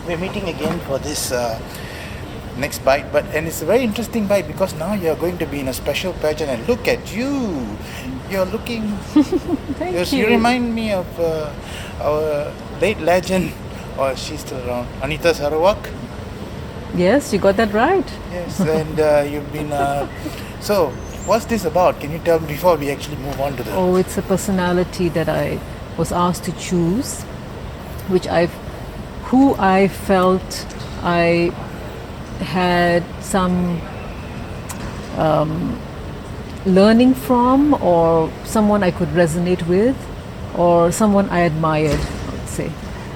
we're meeting again for this next bite. And it's a very interesting bite because now you're going to be in a special pageant. And look at you, you're looking. Thank You remind me of our late legend, or she's still around, Anita Sarawak. Yes, you got that right. Yes, and you've been. So, what's this about? Can you tell me before we actually move on to the? Oh, it's a personality that I was asked to choose, who I felt I had some learning from, or someone I could resonate with, or someone I admired, I would say.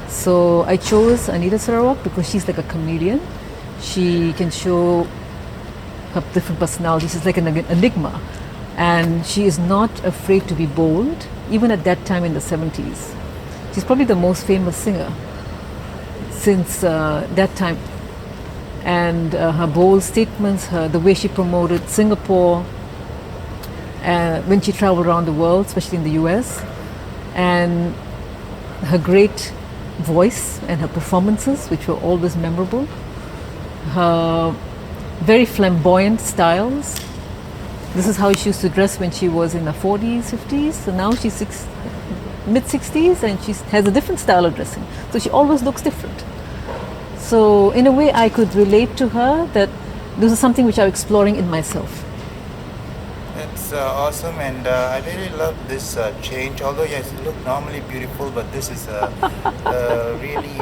So I chose Anita Sarawak because she's like a chameleon. She can show her different personalities. She's like an enigma. And she is not afraid to be bold, even at that time in the 70s. She's probably the most famous singer since that time. And her bold statements, the way she promoted Singapore when she traveled around the world, especially in the US, and her great voice and her performances, which were always memorable, her very flamboyant styles. This is how she used to dress when she was in her 40s, 50s. So now she's mid-60s and she has a different style of dressing. So she always looks different. So in a way I could relate to her that this is something which I'm exploring in myself. That's awesome, and I really love this change. Although yes, you look normally beautiful, but this is really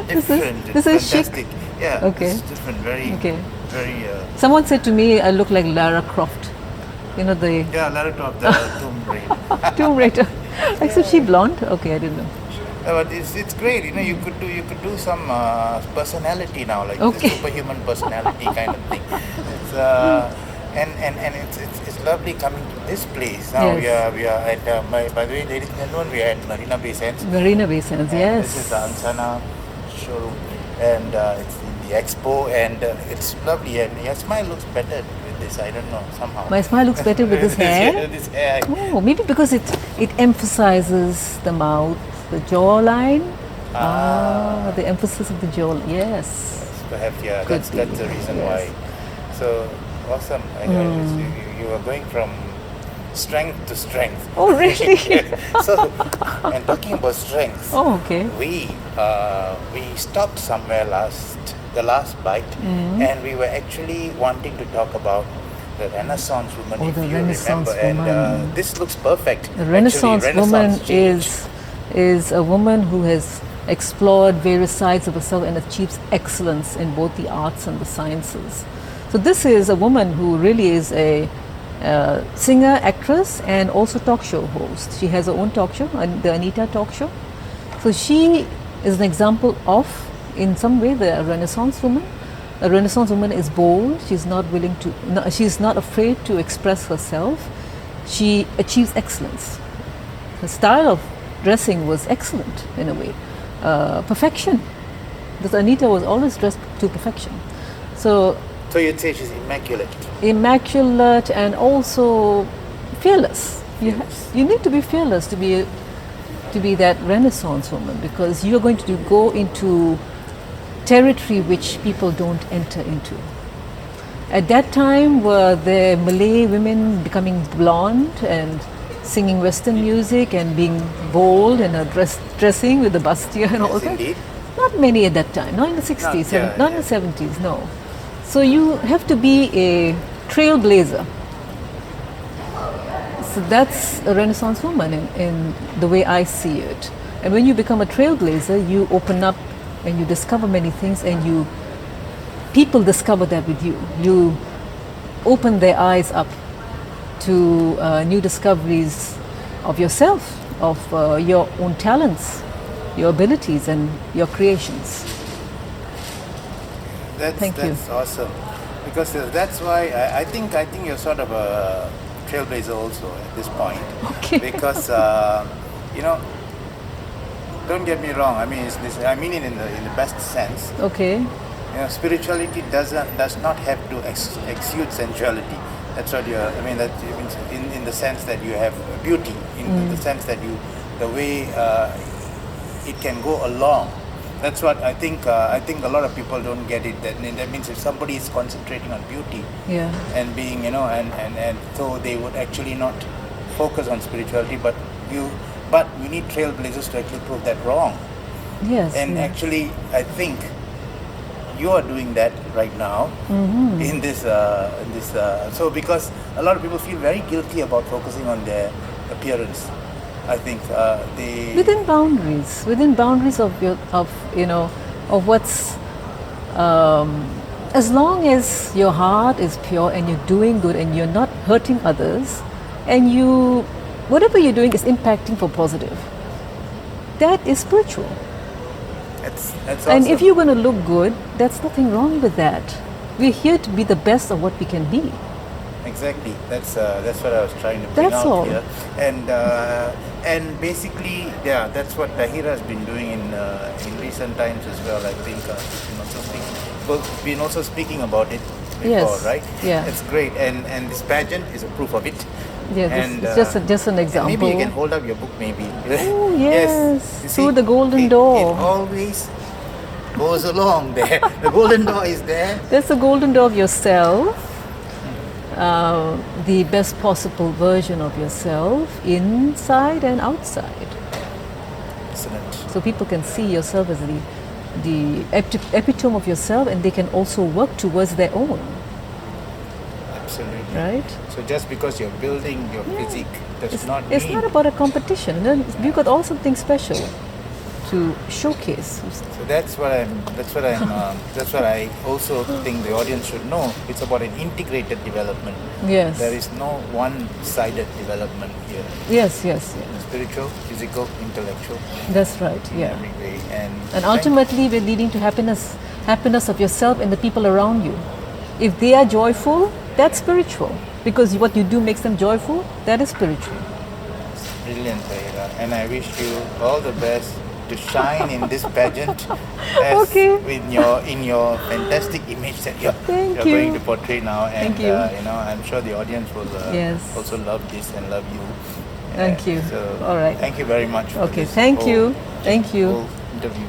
different. This is fantastic. chic. Yeah, Okay. it's different. Very, Okay. very. Someone said to me I look like Lara Croft. You know the Yeah, Lara Croft, the Tomb Raider. Tomb Raider. Except she blonde? Okay, I didn't know. But it's great. You know, you could do some personality now, like Okay. the superhuman personality kind of thing. It's, and it's lovely coming to this place. Now Yes. we are at by the way, ladies and gentlemen, we are at Marina Bay Sands. Marina Bay Sands, And yes. This is the Ansana showroom, and it's in the expo, and it's lovely. And your smile looks better with this. I don't know, somehow. My smile looks better with this hair. This hair. Oh, maybe because it emphasizes the mouth, the jawline. The emphasis of the jaw. Yes. Perhaps, yeah, Could that's be, the reason yes. why. So awesome. You are going from strength to strength. Oh, really? So, and talking about strength, Oh, okay. we stopped somewhere the last bite, and we were actually wanting to talk about the Renaissance woman, Oh, if the you Renaissance remember. woman. And this looks perfect. The Renaissance Actually, woman change. is a woman who has explored various sides of herself and achieves excellence in both the arts and the sciences. So this is a woman who really is a singer, actress, and also talk show host. She has her own talk show, the Anita Talk Show. So she is an example of, in some way, the Renaissance woman. A Renaissance woman is bold. She's not willing to. No, she's not afraid to express herself. She achieves excellence. Her style of dressing was excellent in a way. Perfection. Because Anita was always dressed to perfection. So you'd say she's immaculate. immaculate and also fearless. You need to be fearless to be that Renaissance woman, because you are going to go into territory which people don't enter into. At that time were the Malay women becoming blonde and singing Western music and being bold and dressing with the bustier and all Yes, that. indeed. Not many at that time, not in the 60s, yeah, not in the 70s, no. So you have to be a trailblazer. So that's a Renaissance woman in the way I see it. And when you become a trailblazer, you open up and you discover many things, and people discover that with you. You open their eyes up to new discoveries of yourself, of your own talents, your abilities and your creations. Thank you. That's awesome, because that's why I think you're sort of a trailblazer also at this point. Okay. Because you know, don't get me wrong. I mean, I mean it in the best sense. Okay. You know, spirituality does not have to exude sensuality. That's what I mean, that in the sense that you have beauty, in the sense that the way it can go along That's what I think. I think a lot of people don't get it. That means if somebody is concentrating on beauty Yeah. and being, and so they would actually not focus on spirituality. But we need trailblazers to actually prove that wrong. Yes. And yeah. actually, I think you are doing that right now in this. So because a lot of people feel very guilty about focusing on their appearance. I think they within boundaries of of what's as long as your heart is pure and you're doing good and you're not hurting others, and whatever you're doing is impacting for positive, that is spiritual. that's And awesome. if you're going to look good, there's nothing wrong with that. We're here to be the best of what we can be. Exactly. That's what I was trying to bring That's out all. here. And basically, yeah, that's what Tahira has been doing in recent times as well. I think been also speaking about it before, Yes. right? Yeah. It's great, and this pageant is a proof of it. Yeah, this And is just an and example. maybe you can hold up your book, maybe. Oh, yes. You Through the golden door. It always goes along there. The golden door is there. That's the golden door of yourself, the best possible version of yourself, inside and outside. Excellent. So people can see yourself as the epitome of yourself, and they can also work towards their own, Absolutely. right? So just because you're building your physique does not It's mean. not about a competition. You've got all something special to showcase. So that's what I also think the audience should know. It's about an integrated development. Yes. There is no one-sided development here. Yes. Spiritual, physical, intellectual, That's right. in Yeah. every way. And ultimately, we're leading to happiness of yourself and the people around you. If they are joyful, that's spiritual. Because what you do makes them joyful, that is spiritual. Brilliant, Tahira. And I wish you all the best to shine in this pageant Okay. in your fantastic image that you're Thank you. going to portray now. And Thank you. I'm sure the audience will Yes. also love this and love you. Thank you. So All right. thank you very much. For Okay, this thank you. Thank you. whole interview.